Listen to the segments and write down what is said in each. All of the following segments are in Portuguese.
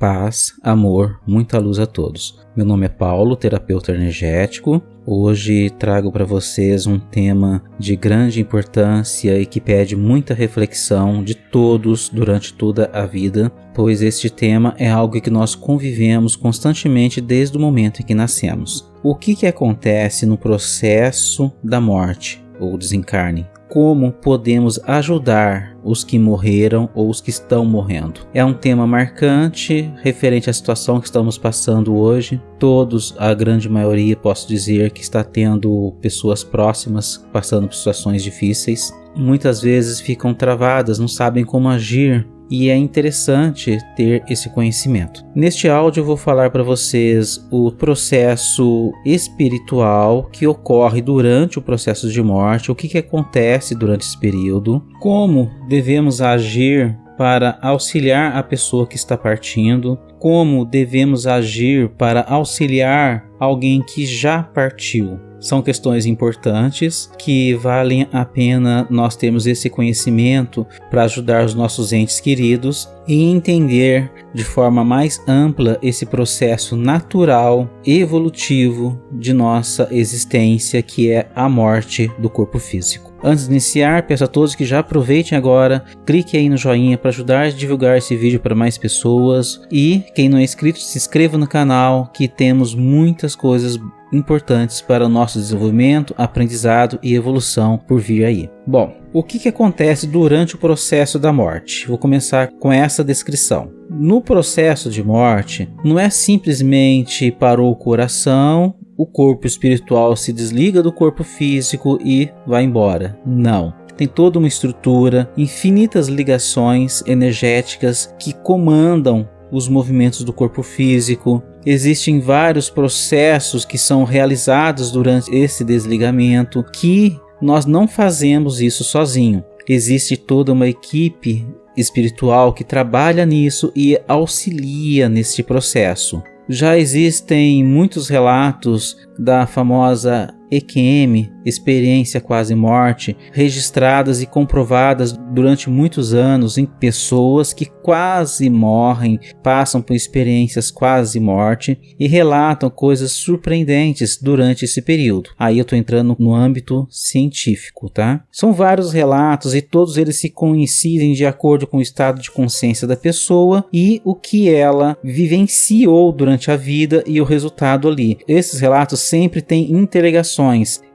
Paz, amor, muita luz a todos. Meu nome é Paulo, terapeuta energético. Hoje trago para vocês um tema de grande importância e que pede muita reflexão de todos durante toda a vida, pois este tema é algo que nós convivemos constantemente desde o momento em que nascemos. O que acontece no processo da morte ou desencarne? Como podemos ajudar os que morreram ou os que estão morrendo? É um tema marcante, referente à situação que estamos passando hoje. Todos, a grande maioria, posso dizer que está tendo pessoas próximas passando por situações difíceis. Muitas vezes ficam travadas, não sabem como agir. E é interessante ter esse conhecimento. Neste áudio eu vou falar para vocês o processo espiritual que ocorre durante o processo de morte, o que acontece durante esse período, como devemos agir para auxiliar a pessoa que está partindo, como devemos agir para auxiliar alguém que já partiu. São questões importantes que valem a pena nós termos esse conhecimento para ajudar os nossos entes queridos e entender de forma mais ampla esse processo natural, evolutivo de nossa existência, que é a morte do corpo físico. Antes de iniciar, peço a todos que já aproveitem agora, clique aí no joinha para ajudar a divulgar esse vídeo para mais pessoas e quem não é inscrito, se inscreva no canal, que temos muitas coisas importantes para o nosso desenvolvimento, aprendizado e evolução por vir aí. Bom, o que acontece durante o processo da morte? Vou começar com essa descrição. No processo de morte, não é simplesmente parou o coração, o corpo espiritual se desliga do corpo físico e vai embora. Não. Tem toda uma estrutura, infinitas ligações energéticas que comandam os movimentos do corpo físico. Existem vários processos que são realizados durante esse desligamento, que nós não fazemos isso sozinho. Existe toda uma equipe espiritual que trabalha nisso e auxilia nesse processo. Já existem muitos relatos da famosa EQM, experiência quase morte, registradas e comprovadas durante muitos anos em pessoas que quase morrem, passam por experiências quase morte e relatam coisas surpreendentes durante esse período. Aí eu estou entrando no âmbito científico, tá? São vários relatos e todos eles se coincidem de acordo com o estado de consciência da pessoa e o que ela vivenciou durante a vida e o resultado ali. Esses relatos sempre têm interligações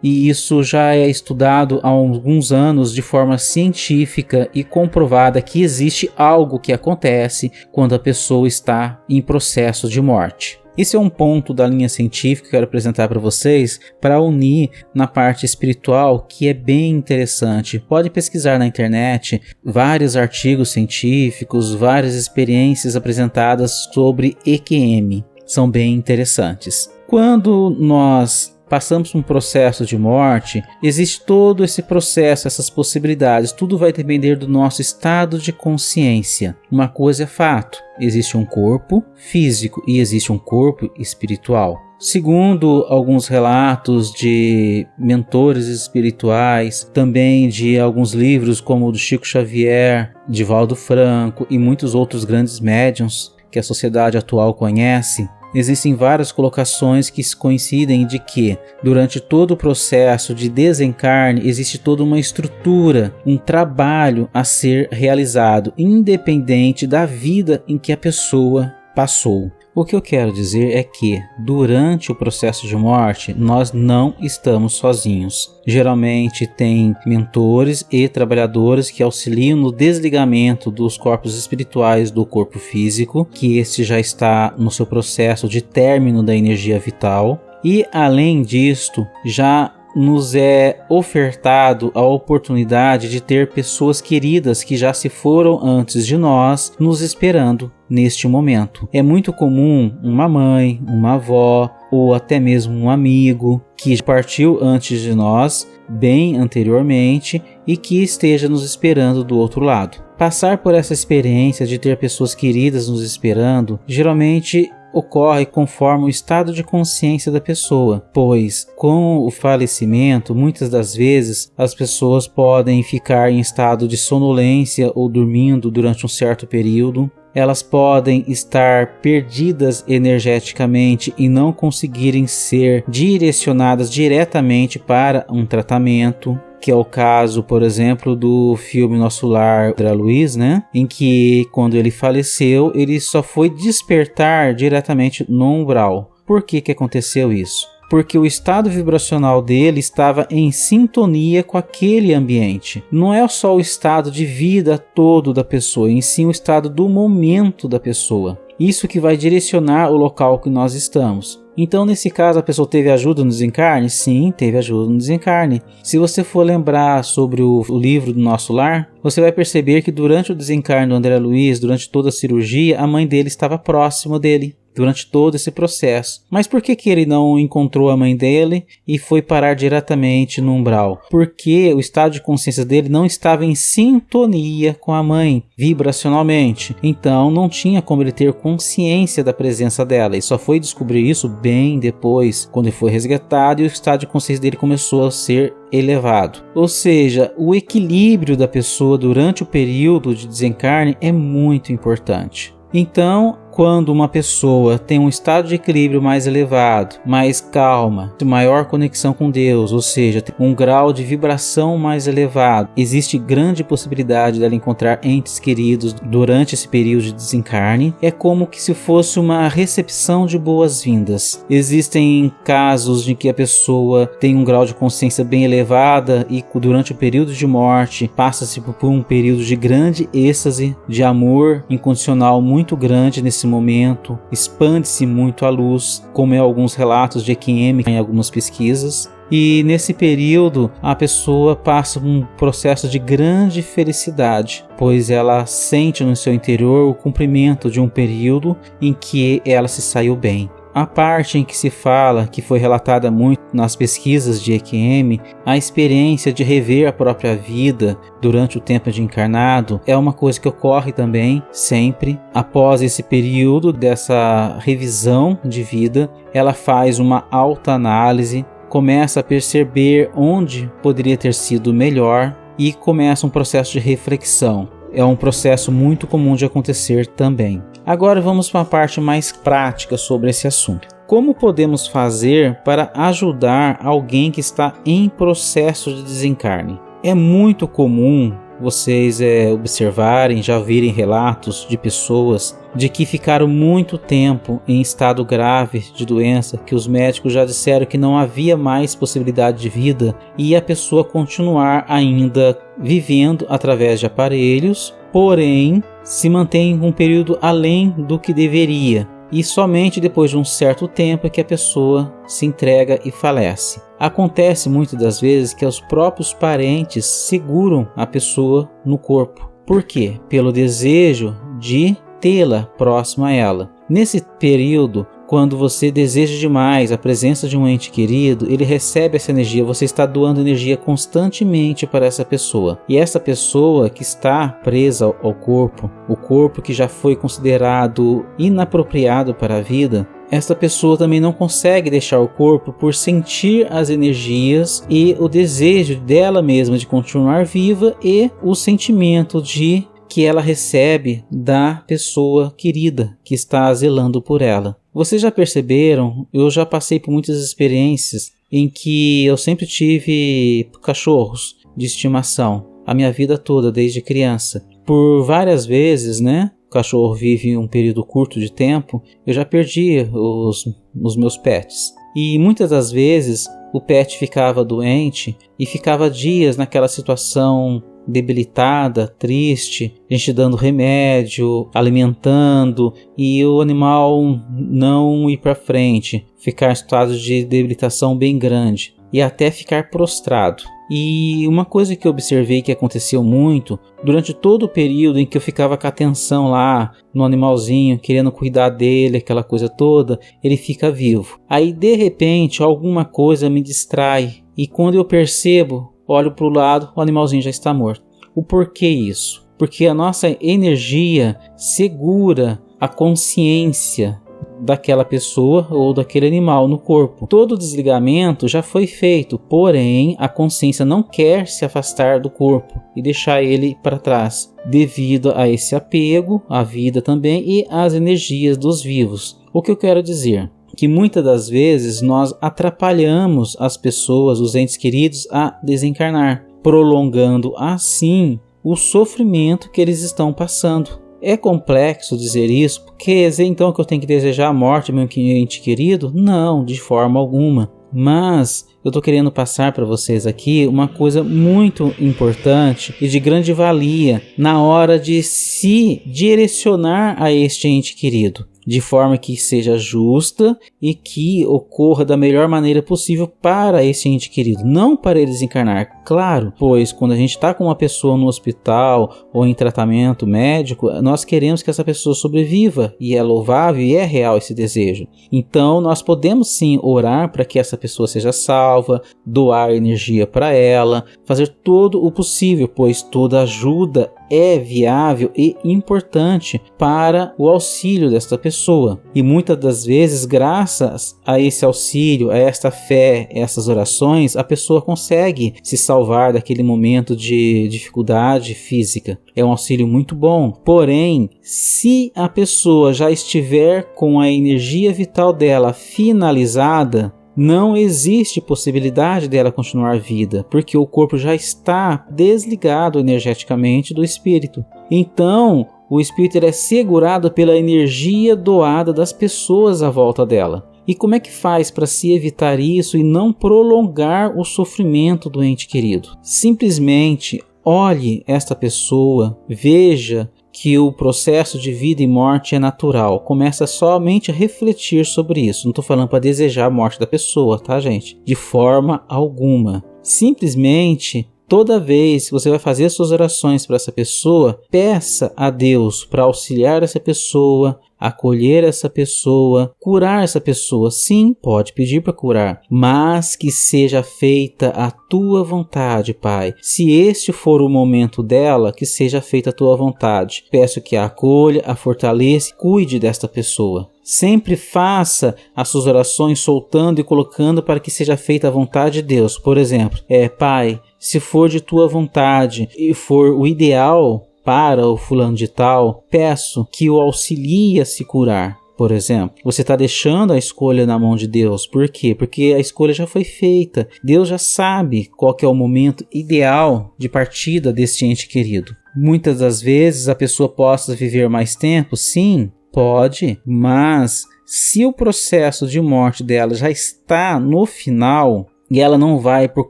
e isso já é estudado há alguns anos de forma científica e comprovada que existe algo que acontece quando a pessoa está em processo de morte. Esse é um ponto da linha científica que eu quero apresentar para vocês para unir na parte espiritual, que é bem interessante. Pode pesquisar na internet vários artigos científicos, várias experiências apresentadas sobre EQM. São bem interessantes. Quando nós passamos por um processo de morte, existe todo esse processo, essas possibilidades, tudo vai depender do nosso estado de consciência. Uma coisa é fato, existe um corpo físico e existe um corpo espiritual. Segundo alguns relatos de mentores espirituais, também de alguns livros como o do Chico Xavier, Divaldo Franco e muitos outros grandes médiuns que a sociedade atual conhece, existem várias colocações que coincidem de que, durante todo o processo de desencarne, existe toda uma estrutura, um trabalho a ser realizado, independente da vida em que a pessoa passou. O que eu quero dizer é que, durante o processo de morte, nós não estamos sozinhos. Geralmente tem mentores e trabalhadores que auxiliam no desligamento dos corpos espirituais do corpo físico, que este já está no seu processo de término da energia vital. E, além disto, já nos é ofertado a oportunidade de ter pessoas queridas que já se foram antes de nós nos esperando neste momento. É muito comum uma mãe, uma avó ou até mesmo um amigo que partiu antes de nós, bem anteriormente, e que esteja nos esperando do outro lado. Passar por essa experiência de ter pessoas queridas nos esperando, geralmente ocorre conforme o estado de consciência da pessoa, pois com o falecimento, muitas das vezes as pessoas podem ficar em estado de sonolência ou dormindo durante um certo período. elas podem estar perdidas energeticamente e não conseguirem ser direcionadas diretamente para um tratamento, que é o caso, por exemplo, do filme Nosso Lar, André Luiz, né? Em que, quando ele faleceu, ele só foi despertar diretamente no umbral. Por que aconteceu isso? Porque o estado vibracional dele estava em sintonia com aquele ambiente. Não é só o estado de vida todo da pessoa, em sim o estado do momento da pessoa. Isso que vai direcionar o local que nós estamos. Então, nesse caso, a pessoa teve ajuda no desencarne? Sim, teve ajuda no desencarne. Se você for lembrar sobre o livro do Nosso Lar, você vai perceber que durante o desencarne do André Luiz, durante toda a cirurgia, a mãe dele estava próxima dele, durante todo esse processo. Mas por que ele não encontrou a mãe dele e foi parar diretamente no umbral? Porque o estado de consciência dele não estava em sintonia com a mãe, vibracionalmente. Então não tinha como ele ter consciência da presença dela. E só foi descobrir isso bem depois, quando ele foi resgatado e o estado de consciência dele começou a ser elevado. Ou seja, o equilíbrio da pessoa durante o período de desencarne é muito importante. Então, quando uma pessoa tem um estado de equilíbrio mais elevado, mais calma, maior conexão com Deus, ou seja, tem um grau de vibração mais elevado, existe grande possibilidade dela encontrar entes queridos durante esse período de desencarne. É como que se fosse uma recepção de boas-vindas. Existem casos de que a pessoa tem um grau de consciência bem elevada e durante o período de morte passa-se por um período de grande êxtase, de amor incondicional muito grande nesse momento, expande-se muito a luz, como é alguns relatos de EQM em algumas pesquisas. E nesse período a pessoa passa um processo de grande felicidade, pois ela sente no seu interior o cumprimento de um período em que ela se saiu bem. A parte em que se fala, que foi relatada muito nas pesquisas de EQM, a experiência de rever a própria vida durante o tempo de encarnado é uma coisa que ocorre também sempre. Após esse período dessa revisão de vida, ela faz uma autoanálise, começa a perceber onde poderia ter sido melhor e começa um processo de reflexão. É um processo muito comum de acontecer também. Agora vamos para a parte mais prática sobre esse assunto. Como podemos fazer para ajudar alguém que está em processo de desencarne? É muito comum vocês observarem, já virem relatos de pessoas de que ficaram muito tempo em estado grave de doença, que os médicos já disseram que não havia mais possibilidade de vida e a pessoa continuar ainda vivendo através de aparelhos, porém se mantém um período além do que deveria. E somente depois de um certo tempo é que a pessoa se entrega e falece. Acontece muitas das vezes que os próprios parentes seguram a pessoa no corpo. Por quê? Pelo desejo de tê-la próxima a ela. Nesse período, quando você deseja demais a presença de um ente querido, ele recebe essa energia, você está doando energia constantemente para essa pessoa. E essa pessoa que está presa ao corpo, o corpo que já foi considerado inapropriado para a vida, esta pessoa também não consegue deixar o corpo por sentir as energias e o desejo dela mesma de continuar viva e o sentimento de que ela recebe da pessoa querida que está zelando por ela. Vocês já perceberam? Eu já passei por muitas experiências em que eu sempre tive cachorros de estimação a minha vida toda, desde criança. Por várias vezes, né? O cachorro vive um período curto de tempo, eu já perdi os meus pets. E muitas das vezes o pet ficava doente e ficava dias naquela situação debilitada, triste, a gente dando remédio, alimentando e o animal não ir para frente, ficar em estado de debilitação bem grande e até ficar prostrado. E uma coisa que eu observei que aconteceu muito durante todo o período em que eu ficava com a atenção lá no animalzinho, querendo cuidar dele, aquela coisa toda, ele fica vivo. Aí de repente alguma coisa me distrai e quando eu percebo, olho para o lado, o animalzinho já está morto. O porquê isso? Porque a nossa energia segura a consciência daquela pessoa ou daquele animal no corpo. Todo o desligamento já foi feito, porém a consciência não quer se afastar do corpo e deixar ele para trás, devido a esse apego à vida também e às energias dos vivos. O que eu quero dizer? Que muitas das vezes nós atrapalhamos as pessoas, os entes queridos, a desencarnar, prolongando assim o sofrimento que eles estão passando. É complexo dizer isso, porque quer dizer então que eu tenho que desejar a morte do meu ente querido? Não, de forma alguma. Mas eu estou querendo passar para vocês aqui uma coisa muito importante e de grande valia na hora de se direcionar a este ente querido, de forma que seja justa e que ocorra da melhor maneira possível para esse ente querido, não para ele desencarnar, claro, pois quando a gente está com uma pessoa no hospital ou em tratamento médico, nós queremos que essa pessoa sobreviva, e é louvável e é real esse desejo. Então nós podemos sim orar para que essa pessoa seja salva, doar energia para ela, fazer todo o possível, pois toda ajuda é viável e importante para o auxílio desta pessoa. E muitas das vezes, graças a esse auxílio, a esta fé, essas orações, a pessoa consegue se salvar daquele momento de dificuldade física. É um auxílio muito bom. Porém, se a pessoa já estiver com a energia vital dela finalizada, não existe possibilidade dela continuar a vida, porque o corpo já está desligado energeticamente do espírito. Então, o espírito é segurado pela energia doada das pessoas à volta dela. E como é que faz para se evitar isso e não prolongar o sofrimento do ente querido? Simplesmente olhe esta pessoa, veja que o processo de vida e morte é natural. Começa somente a refletir sobre isso. Não estou falando para desejar a morte da pessoa, tá, gente? De forma alguma. Simplesmente, toda vez que você vai fazer suas orações para essa pessoa, peça a Deus para auxiliar essa pessoa, acolher essa pessoa, curar essa pessoa. Sim, pode pedir para curar, mas que seja feita a tua vontade, Pai. Se este for o momento dela, que seja feita a tua vontade. Peço que a acolha, a fortaleça, cuide desta pessoa. Sempre faça as suas orações soltando e colocando para que seja feita a vontade de Deus. Por exemplo, Pai, se for de tua vontade e for o ideal para o fulano de tal, peço que o auxilie a se curar. Por exemplo, você está deixando a escolha na mão de Deus. Por quê? Porque a escolha já foi feita. Deus já sabe qual que é o momento ideal de partida deste ente querido. Muitas das vezes a pessoa possa viver mais tempo, sim, pode, mas se o processo de morte dela já está no final e ela não vai por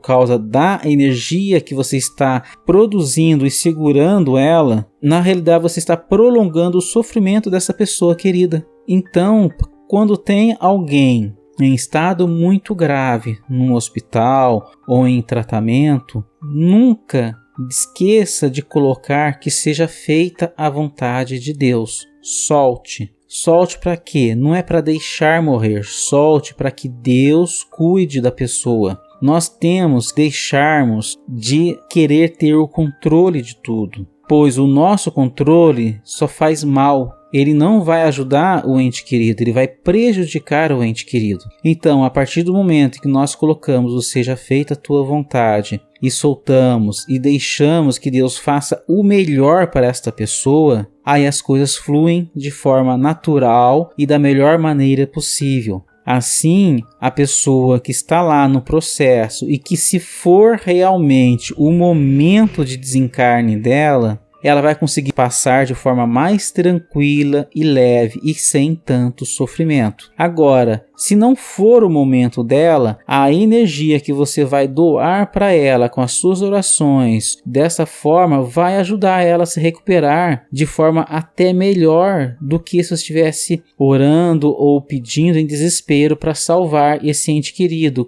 causa da energia que você está produzindo e segurando ela, na realidade você está prolongando o sofrimento dessa pessoa querida. Então, quando tem alguém em estado muito grave num hospital ou em tratamento, nunca esqueça de colocar que seja feita a vontade de Deus. Solte. Solte para quê? Não é para deixar morrer. Solte para que Deus cuide da pessoa. Nós temos que deixarmos de querer ter o controle de tudo, pois o nosso controle só faz mal. Ele não vai ajudar o ente querido, ele vai prejudicar o ente querido. Então, a partir do momento que nós colocamos o seja feita a tua vontade e soltamos e deixamos que Deus faça o melhor para esta pessoa, aí as coisas fluem de forma natural e da melhor maneira possível. Assim, a pessoa que está lá no processo e que, se for realmente o momento de desencarne dela, ela vai conseguir passar de forma mais tranquila e leve e sem tanto sofrimento. Agora, se não for o momento dela, a energia que você vai doar para ela com as suas orações, dessa forma vai ajudar ela a se recuperar de forma até melhor do que se eu estivesse orando ou pedindo em desespero para salvar esse ente querido,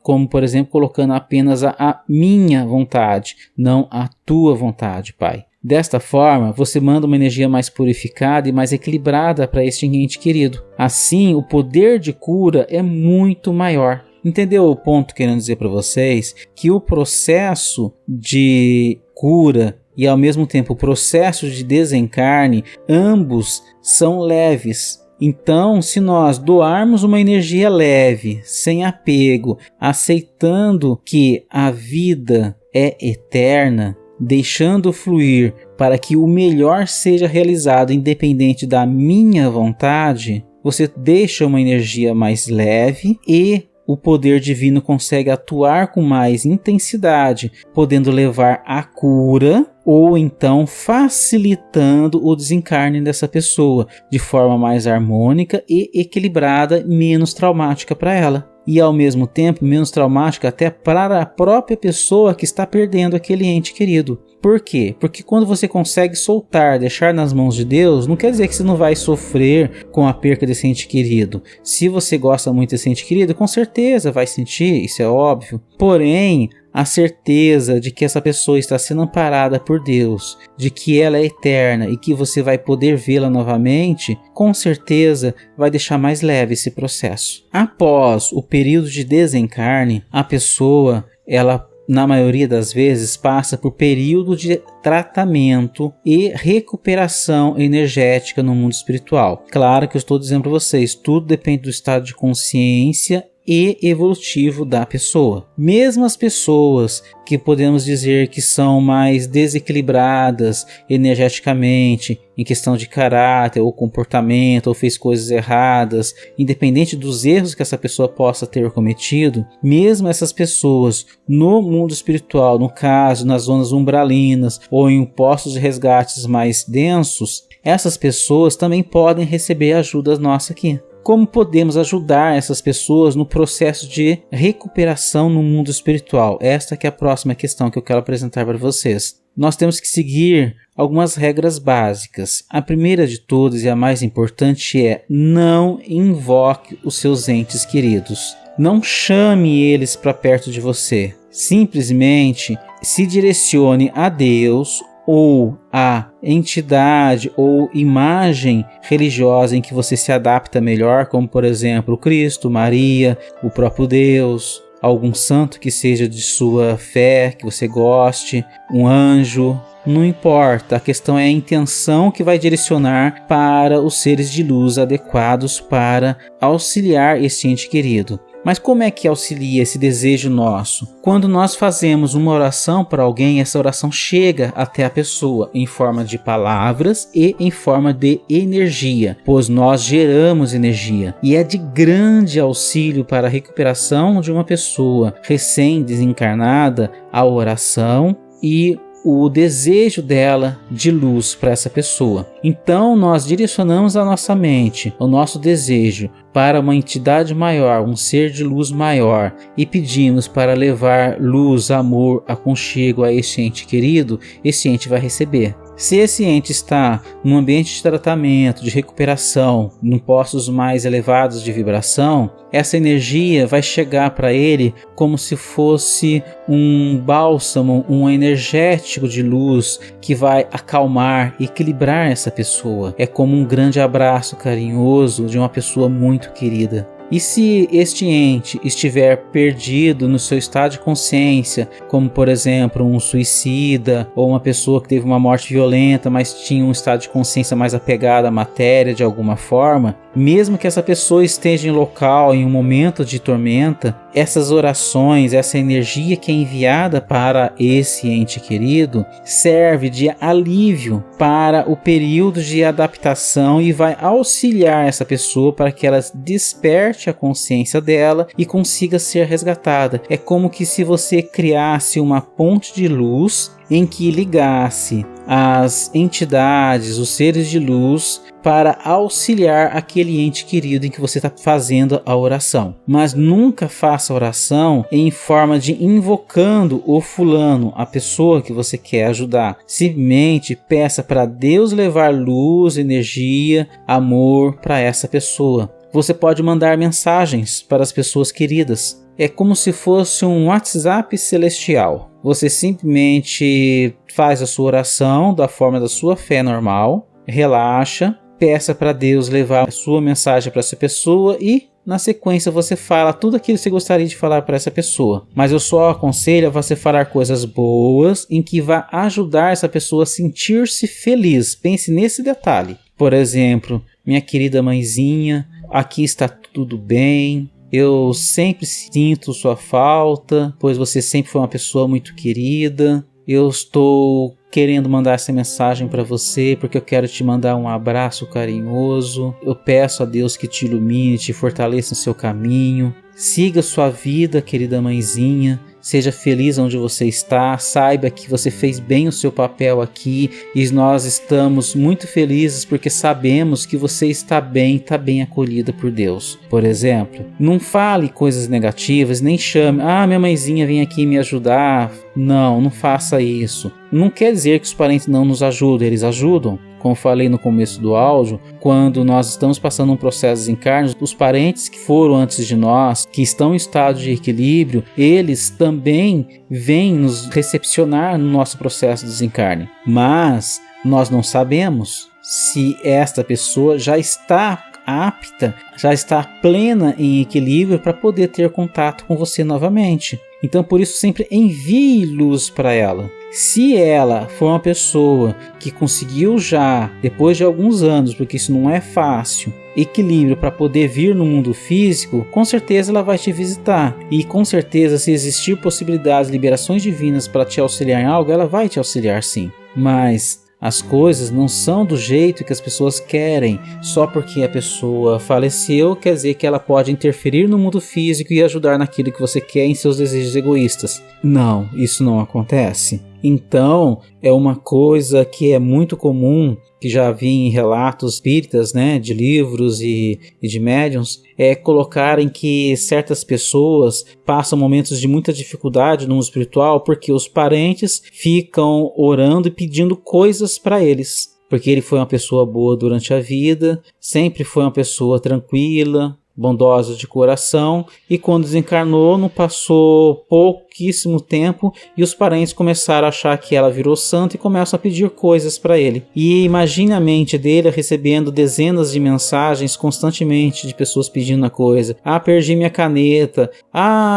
como por exemplo colocando apenas a minha vontade, não a tua vontade, Pai. Desta forma, você manda uma energia mais purificada e mais equilibrada para este ente querido. Assim, o poder de cura é muito maior. Entendeu o ponto querendo dizer para vocês? Que o processo de cura e ao mesmo tempo o processo de desencarne, ambos são leves. Então, se nós doarmos uma energia leve, sem apego, aceitando que a vida é eterna, deixando fluir para que o melhor seja realizado independente da minha vontade, você deixa uma energia mais leve e o poder divino consegue atuar com mais intensidade, podendo levar à cura ou então facilitando o desencarne dessa pessoa de forma mais harmônica e equilibrada, menos traumática para ela. E ao mesmo tempo menos traumática até para a própria pessoa que está perdendo aquele ente querido. Por quê? Porque quando você consegue soltar, deixar nas mãos de Deus, não quer dizer que você não vai sofrer com a perca desse ente querido. Se você gosta muito desse ente querido, com certeza vai sentir, isso é óbvio. Porém, a certeza de que essa pessoa está sendo amparada por Deus, de que ela é eterna e que você vai poder vê-la novamente, com certeza vai deixar mais leve esse processo. Após o período de desencarne, a pessoa, ela na maioria das vezes passa por período de tratamento e recuperação energética no mundo espiritual. Claro que eu estou dizendo para vocês, tudo depende do estado de consciência e evolutivo da pessoa. Mesmo as pessoas que podemos dizer que são mais desequilibradas energeticamente, em questão de caráter ou comportamento, ou fez coisas erradas, independente dos erros que essa pessoa possa ter cometido, mesmo essas pessoas no mundo espiritual, no caso nas zonas umbralinas ou em postos de resgates mais densos, essas pessoas também podem receber ajuda nossa aqui. Como podemos ajudar essas pessoas no processo de recuperação no mundo espiritual? Esta que é a próxima questão que eu quero apresentar para vocês. Nós temos que seguir algumas regras básicas. A primeira de todas e a mais importante é: não invoque os seus entes queridos. Não chame eles para perto de você. Simplesmente se direcione a Deus ou a entidade ou imagem religiosa em que você se adapta melhor, como por exemplo Cristo, Maria, o próprio Deus, algum santo que seja de sua fé, que você goste, um anjo, não importa, a questão é a intenção que vai direcionar para os seres de luz adequados para auxiliar esse ente querido. Mas como é que auxilia esse desejo nosso? Quando nós fazemos uma oração para alguém, essa oração chega até a pessoa em forma de palavras e em forma de energia, pois nós geramos energia. E é de grande auxílio para a recuperação de uma pessoa recém-desencarnada a oração e o desejo dela de luz para essa pessoa. Então nós direcionamos a nossa mente, o nosso desejo para uma entidade maior, um ser de luz maior, e pedimos para levar luz, amor, aconchego a esse ente querido, esse ente vai receber. Se esse ente está num ambiente de tratamento, de recuperação, em postos mais elevados de vibração, essa energia vai chegar para ele como se fosse um bálsamo, um energético de luz que vai acalmar, equilibrar essa pessoa. É como um grande abraço carinhoso de uma pessoa muito querida. E se este ente estiver perdido no seu estado de consciência, como por exemplo um suicida ou uma pessoa que teve uma morte violenta, mas tinha um estado de consciência mais apegado à matéria de alguma forma, mesmo que essa pessoa esteja em local, em um momento de tormenta, essas orações, essa energia que é enviada para esse ente querido serve de alívio para o período de adaptação e vai auxiliar essa pessoa para que ela desperte a consciência dela e consiga ser resgatada. É como que se você criasse uma ponte de luz em que ligasse as entidades, os seres de luz, para auxiliar aquele ente querido em que você está fazendo a oração. Mas nunca faça a oração em forma de invocando o fulano, a pessoa que você quer ajudar. Simplesmente peça para Deus levar luz, energia, amor para essa pessoa. Você pode mandar mensagens para as pessoas queridas. É como se fosse um WhatsApp celestial. Você simplesmente faz a sua oração da forma da sua fé normal, relaxa, peça para Deus levar a sua mensagem para essa pessoa e, na sequência, você fala tudo aquilo que você gostaria de falar para essa pessoa. Mas eu só aconselho a você falar coisas boas em que vai ajudar essa pessoa a sentir-se feliz. Pense nesse detalhe. Por exemplo, minha querida mãezinha, aqui está tudo bem. Eu sempre sinto sua falta, pois você sempre foi uma pessoa muito querida. Eu estou querendo mandar essa mensagem para você porque eu quero te mandar um abraço carinhoso. Eu peço a Deus que te ilumine, te fortaleça no seu caminho. Siga sua vida, querida mãezinha. Seja feliz onde você está, saiba que você fez bem o seu papel aqui e nós estamos muito felizes porque sabemos que você está bem acolhida por Deus. Por exemplo, não fale coisas negativas, nem chame, minha mãezinha vem aqui me ajudar. Não faça isso. Não quer dizer que os parentes não nos ajudam, eles ajudam. Como falei no começo do áudio, quando nós estamos passando um processo de desencarne, os parentes que foram antes de nós, que estão em estado de equilíbrio, eles também vêm nos recepcionar no nosso processo de desencarne. Mas nós não sabemos se esta pessoa já está apta, já está plena em equilíbrio para poder ter contato com você novamente. Então, por isso, sempre envie luz para ela. Se ela for uma pessoa que conseguiu já, depois de alguns anos, porque isso não é fácil, equilíbrio para poder vir no mundo físico, com certeza ela vai te visitar. E com certeza, se existir possibilidades, liberações divinas para te auxiliar em algo, ela vai te auxiliar sim. Mas as coisas não são do jeito que as pessoas querem. Só porque a pessoa faleceu, quer dizer que ela pode interferir no mundo físico e ajudar naquilo que você quer em seus desejos egoístas. Não, isso não acontece. Então, é uma coisa que é muito comum, que já vi em relatos espíritas, né, de livros e de médiuns, é colocarem que certas pessoas passam momentos de muita dificuldade no mundo espiritual porque os parentes ficam orando e pedindo coisas para eles. Porque ele foi uma pessoa boa durante a vida, sempre foi uma pessoa tranquila, bondosa de coração, e quando desencarnou não passou pouquíssimo tempo e os parentes começaram a achar que ela virou santa e começam a pedir coisas para ele. E imagine a mente dele recebendo dezenas de mensagens constantemente de pessoas pedindo a coisa. Perdi minha caneta.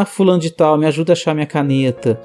Fulano de tal, me ajuda a achar minha caneta.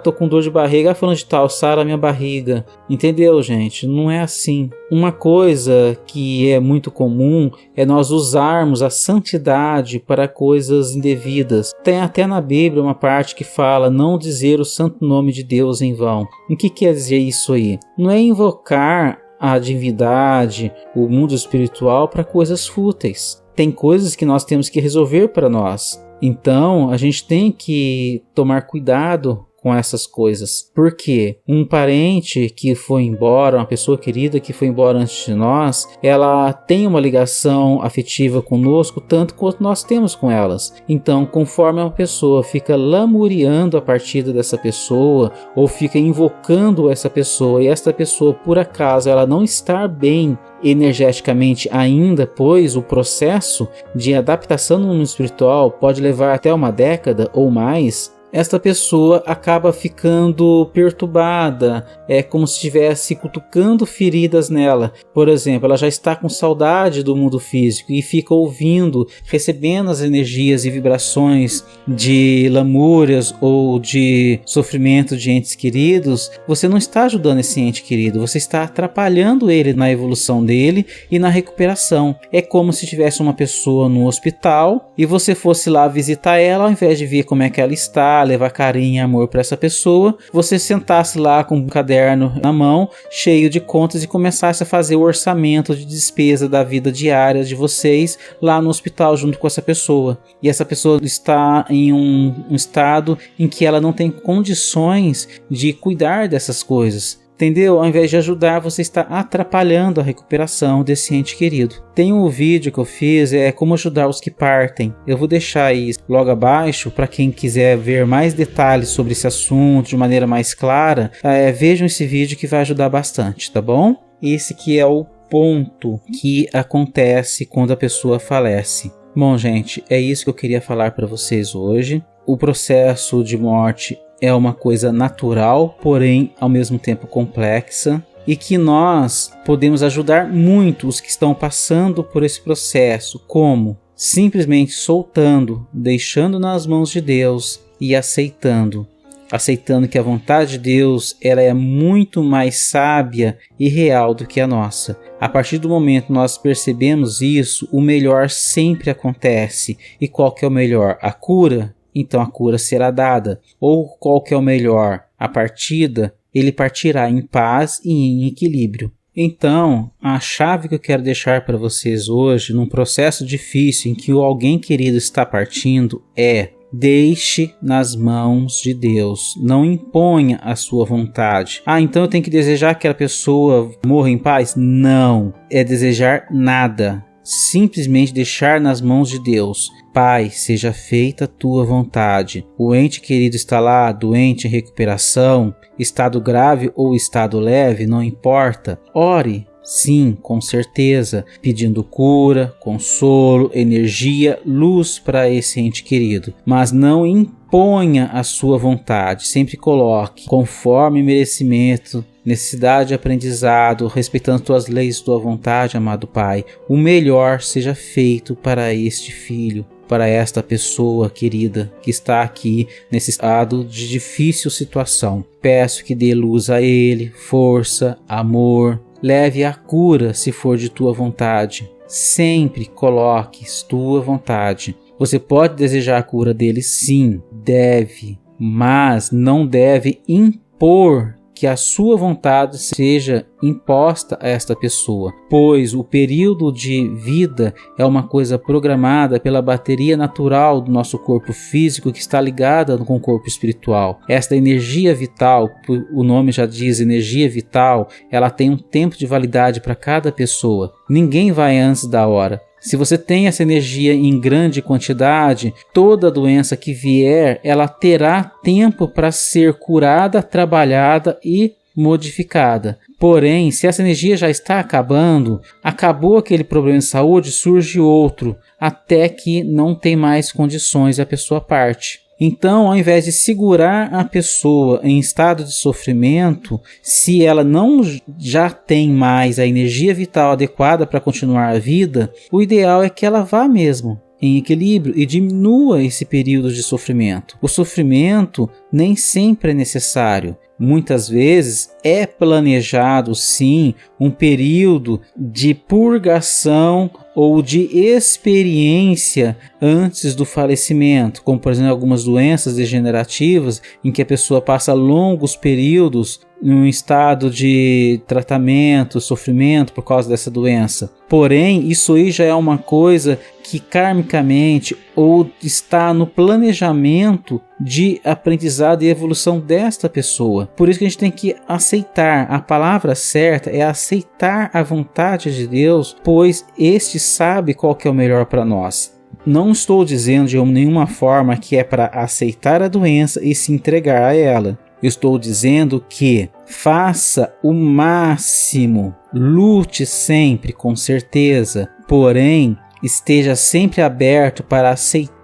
Tô com dor de barriga. Fulano de tal, sara minha barriga. Entendeu, gente? Não é assim. Uma coisa que é muito comum é nós usarmos a santidade para coisas indevidas. Tem até na Bíblia uma parte que fala não dizer o santo nome de Deus em vão. O que quer dizer isso aí? Não é invocar a divindade, o mundo espiritual para coisas fúteis. Tem coisas que nós temos que resolver para nós. Então, a gente tem que tomar cuidado com essas coisas. Porque um parente que foi embora, uma pessoa querida que foi embora antes de nós, ela tem uma ligação afetiva conosco tanto quanto nós temos com elas. Então, conforme uma pessoa fica lamuriando a partida dessa pessoa ou fica invocando essa pessoa e esta pessoa, por acaso, ela não está bem energeticamente ainda, pois o processo de adaptação no mundo espiritual pode levar até uma década ou mais, esta pessoa acaba ficando perturbada, é como se estivesse cutucando feridas nela. Por exemplo, ela já está com saudade do mundo físico e fica ouvindo, recebendo as energias e vibrações de lamúrias ou de sofrimento de entes queridos. Você não está ajudando esse ente querido, você está atrapalhando ele na evolução dele e na recuperação. É como se tivesse uma pessoa no hospital e você fosse lá visitar ela, ao invés de ver como é que ela está, levar carinho e amor para essa pessoa, você sentasse lá com um caderno na mão, cheio de contas, e começasse a fazer o orçamento de despesa da vida diária de vocês lá no hospital junto com essa pessoa. E essa pessoa está em um estado em que ela não tem condições de cuidar dessas coisas. Entendeu? Ao invés de ajudar, você está atrapalhando a recuperação desse ente querido. Tem um vídeo que eu fiz, como ajudar os que partem. Eu vou deixar aí logo abaixo para quem quiser ver mais detalhes sobre esse assunto de maneira mais clara. Vejam esse vídeo que vai ajudar bastante, tá bom? Esse que é o ponto que acontece quando a pessoa falece. Bom, gente, é isso que eu queria falar para vocês hoje. O processo de morte é uma coisa natural, porém ao mesmo tempo complexa, e que nós podemos ajudar muito os que estão passando por esse processo, como simplesmente soltando, deixando nas mãos de Deus e aceitando. aceitando que a vontade de Deus ela é muito mais sábia e real do que a nossa. A partir do momento que nós percebemos isso, o melhor sempre acontece. E qual que é o melhor? A cura? Então a cura será dada. Ou qual que é o melhor? A partida? Ele partirá em paz e em equilíbrio. Então, a chave que eu quero deixar para vocês hoje, num processo difícil em que alguém querido está partindo, é: deixe nas mãos de Deus. Não imponha a sua vontade. Então eu tenho que desejar que a pessoa morra em paz? Não. É desejar nada. Simplesmente deixar nas mãos de Deus. Pai, seja feita a tua vontade. O ente querido está lá, doente em recuperação, estado grave ou estado leve, não importa. Ore. Sim, com certeza, pedindo cura, consolo, energia, luz para esse ente querido. Mas não imponha a sua vontade. Sempre coloque conforme merecimento, necessidade de aprendizado, respeitando tuas leis e tua vontade, amado Pai. O melhor seja feito para este filho, para esta pessoa querida que está aqui nesse estado de difícil situação. Peço que dê luz a ele, força, amor. Leve a cura se for de tua vontade. Sempre coloques tua vontade. Você pode desejar a cura dele, sim, deve, mas não deve impor que a sua vontade seja imposta a esta pessoa, pois o período de vida é uma coisa programada pela bateria natural do nosso corpo físico que está ligada com o corpo espiritual. Esta energia vital, o nome já diz energia vital, ela tem um tempo de validade para cada pessoa. Ninguém vai antes da hora. Se você tem essa energia em grande quantidade, toda doença que vier, ela terá tempo para ser curada, trabalhada e modificada. Porém, se essa energia já está acabando, acabou aquele problema de saúde, surge outro, até que não tem mais condições e a pessoa parte. Então, ao invés de segurar a pessoa em estado de sofrimento, se ela não já tem mais a energia vital adequada para continuar a vida, o ideal é que ela vá mesmo em equilíbrio e diminua esse período de sofrimento. O sofrimento nem sempre é necessário. Muitas vezes é planejado, sim, um período de purgação ou de experiência antes do falecimento, como por exemplo algumas doenças degenerativas em que a pessoa passa longos períodos em um estado de tratamento, sofrimento por causa dessa doença. Porém, isso aí já é uma coisa que karmicamente ou está no planejamento de aprendizado e evolução desta pessoa. Por isso que a gente tem que aceitar. A palavra certa é aceitar a vontade de Deus, pois este sabe qual que é o melhor para nós. Não estou dizendo de nenhuma forma que é para aceitar a doença e se entregar a ela. Eu estou dizendo que faça o máximo, lute sempre com certeza, porém esteja sempre aberto para aceitar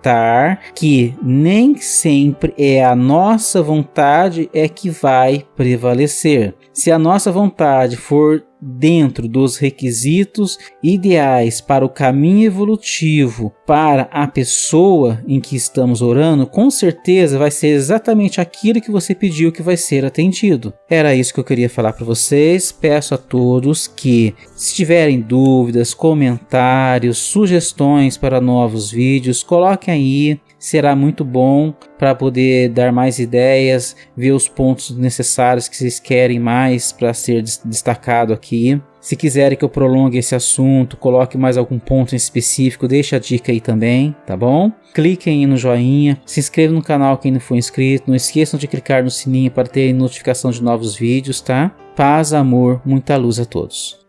que nem sempre é a nossa vontade que vai prevalecer. Se a nossa vontade for dentro dos requisitos ideais para o caminho evolutivo para a pessoa em que estamos orando, com certeza vai ser exatamente aquilo que você pediu que vai ser atendido. Era isso que eu queria falar para vocês. Peço a todos que, se tiverem dúvidas, comentários, sugestões para novos vídeos, coloquem aí. Será muito bom para poder dar mais ideias, ver os pontos necessários que vocês querem mais para ser destacado aqui. Se quiserem que eu prolongue esse assunto, coloque mais algum ponto em específico, deixa a dica aí também, tá bom? Cliquem aí no joinha, se inscrevam no canal quem não for inscrito, não esqueçam de clicar no sininho para ter notificação de novos vídeos, tá? Paz, amor, muita luz a todos.